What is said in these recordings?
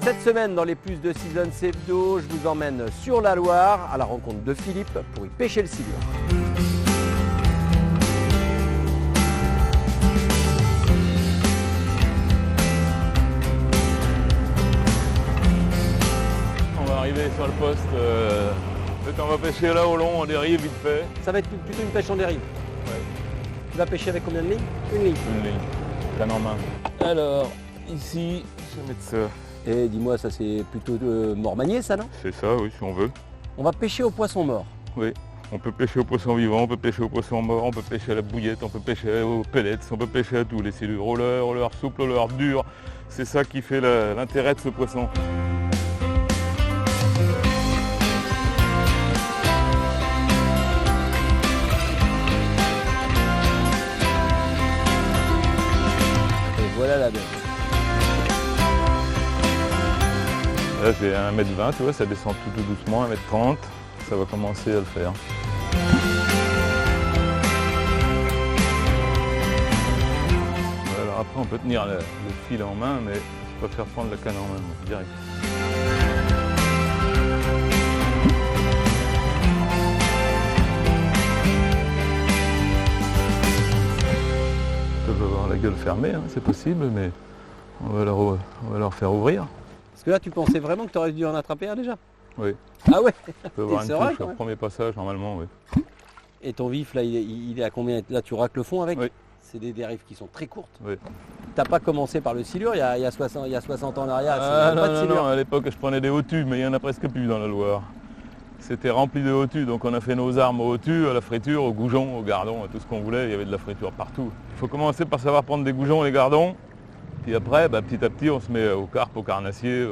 Cette semaine, dans les plus de Seasons Hebdo, je vous emmène sur la Loire à la rencontre de Philippe pour y pêcher le silure. On va arriver sur le poste. On va pêcher là au long, en dérive vite fait. Ça va être plutôt une pêche en dérive. Ouais. Tu vas pêcher avec combien de lignes? Une ligne. Une ligne, canne en main. Alors, ici, je vais mettre ça. Et dis-moi, ça c'est plutôt mormanier ça, non? C'est ça, oui, si on veut. On va pêcher au poisson mort. Oui, on peut pêcher au poisson vivant, on peut pêcher au poisson mort, on peut pêcher à la bouillette, on peut pêcher aux pellets, on peut pêcher à tous les silures, au leurre souple, au leurre dur. C'est ça qui fait l'intérêt de ce poisson. Et voilà la bête. Là c'est 1,20 m, tu vois, ça descend tout doucement, 1,30 m. Ça va commencer à le faire. Alors après on peut tenir le fil en main, mais je préfère prendre la canne en main, direct. Ils peuvent avoir la gueule fermée, hein, c'est possible, mais on va leur faire ouvrir. Parce que là, tu pensais vraiment que tu aurais dû en attraper un déjà? Oui. Ah ouais? On peut avoir une C'est vrai, touche quand au même. premier passage, normalement, oui. Et ton vif, là, il est à combien? Là, tu racles le fond avec? Oui. C'est des dérives qui sont très courtes. Oui. T'as pas commencé par le silure il y a 60 ans en arrière, Ah, pas de non, silure. non, à l'époque, je prenais des hauts-tubes, mais il n'y en a presque plus dans la Loire. C'était rempli de hauts-tubes, donc on a fait nos armes aux hauts-tubes, à la friture, au goujon, au gardon, à tout ce qu'on voulait. Il y avait de la friture partout. Il faut commencer par savoir prendre des goujons et des gardons. Puis après, petit à petit, on se met au carpe, au carnassier.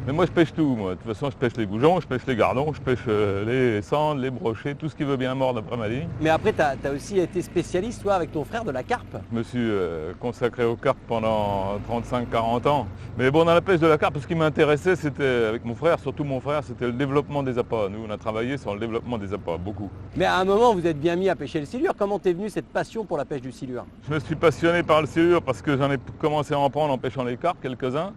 Mais moi, je pêche tout. Moi. De toute façon, je pêche les goujons, je pêche les gardons, je pêche les sandres, les brochets, tout ce qui veut bien mordre après ma ligne. Mais après, tu as aussi été spécialiste, toi, avec ton frère, de la carpe. Je me suis consacré au carpe pendant 35-40 ans. Mais bon, dans la pêche de la carpe, ce qui m'intéressait, c'était, avec mon frère, surtout mon frère, c'était le développement des appâts. Nous, on a travaillé sur le développement des appâts, beaucoup. Mais à un moment, vous êtes bien mis à pêcher le silure. Comment t'es venu cette passion pour la pêche du silure? Je me suis passionné par le silure parce que j'en ai commencé à en prendre en pêchant les carpes, quelques-uns.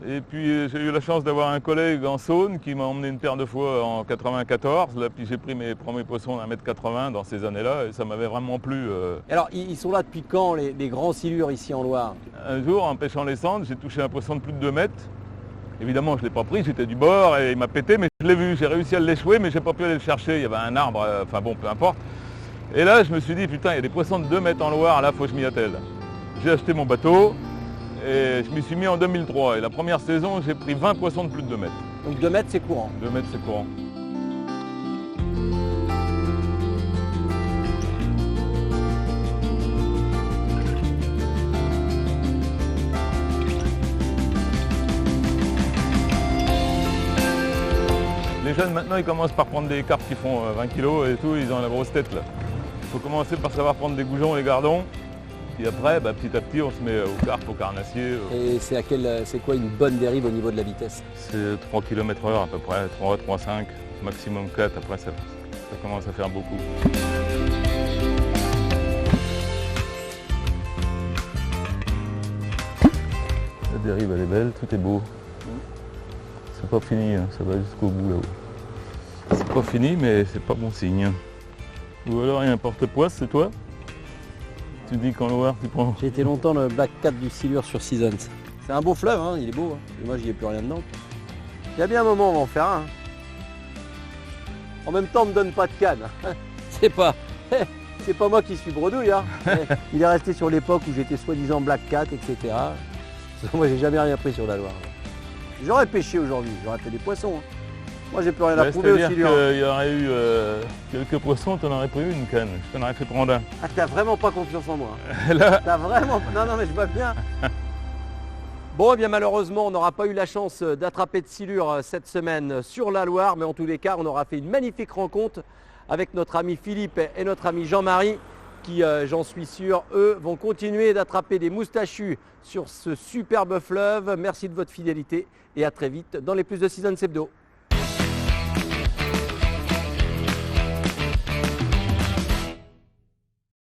Et puis j'ai eu la chance d'avoir un collègue en Saône qui m'a emmené une paire de fois en 94. Là, puis j'ai pris mes premiers poissons d'1,80 m dans ces années-là et ça m'avait vraiment plu. Alors, ils sont là depuis quand, les grands silures ici en Loire? Un jour, en pêchant les cendres, j'ai touché un poisson de plus de 2 mètres. Évidemment, je ne l'ai pas pris, j'étais du bord et il m'a pété, mais je l'ai vu. J'ai réussi à l'échouer, mais je n'ai pas pu aller le chercher. Il y avait un arbre, enfin bon, peu importe. Et là, je me suis dit, putain, il y a des poissons de 2 mètres en Loire, là, il faut que je m'y attelle. J'ai acheté mon bateau. Et je m'y suis mis en 2003 et la première saison j'ai pris 20 poissons de plus de 2 mètres. Donc 2 mètres c'est courant. 2 mètres c'est courant. Les jeunes maintenant ils commencent par prendre des carpes qui font 20 kg et tout, ils ont la grosse tête là. Il faut commencer par savoir prendre des goujons et les gardons. Puis après, petit à petit, on se met au carpe, au carnassier. Et c'est quoi une bonne dérive au niveau de la vitesse? C'est 3 km/h à peu près, 3, 3,5, maximum 4, après ça commence à faire beaucoup. La dérive elle est belle, tout est beau. C'est pas fini, hein, ça va jusqu'au bout là-haut. C'est pas fini mais c'est pas bon signe. Ou alors il y a un porte-poisse, c'est toi? Tu dis qu'en Loire, tu prends... J'ai été longtemps le Black Cat du silure sur Seasons. C'est un beau fleuve, hein, il est beau. Hein. Et moi, j'y ai plus rien dedans. Il y a bien un moment, on va en faire un. En même temps, on me donne pas de canne. C'est pas moi qui suis bredouille. Hein. Il est resté sur l'époque où j'étais soi-disant Black Cat, etc. Parce que moi, j'ai jamais rien pris sur la Loire. J'aurais pêché aujourd'hui, j'aurais fait des poissons. Hein. Moi, j'ai plus rien à prouver au silure. Il y aurait eu quelques poissons, tu en aurais pris une canne. Je t'en aurais fait prendre un. Ah, t'as vraiment pas confiance en moi. Là... T'as vraiment... Non, mais je vois bien. Bon, eh bien malheureusement, on n'aura pas eu la chance d'attraper de silure cette semaine sur la Loire, mais en tous les cas, on aura fait une magnifique rencontre avec notre ami Philippe et notre ami Jean-Marie, qui, j'en suis sûr, eux, vont continuer d'attraper des moustachus sur ce superbe fleuve. Merci de votre fidélité et à très vite dans les plus de Seasons Hebdo.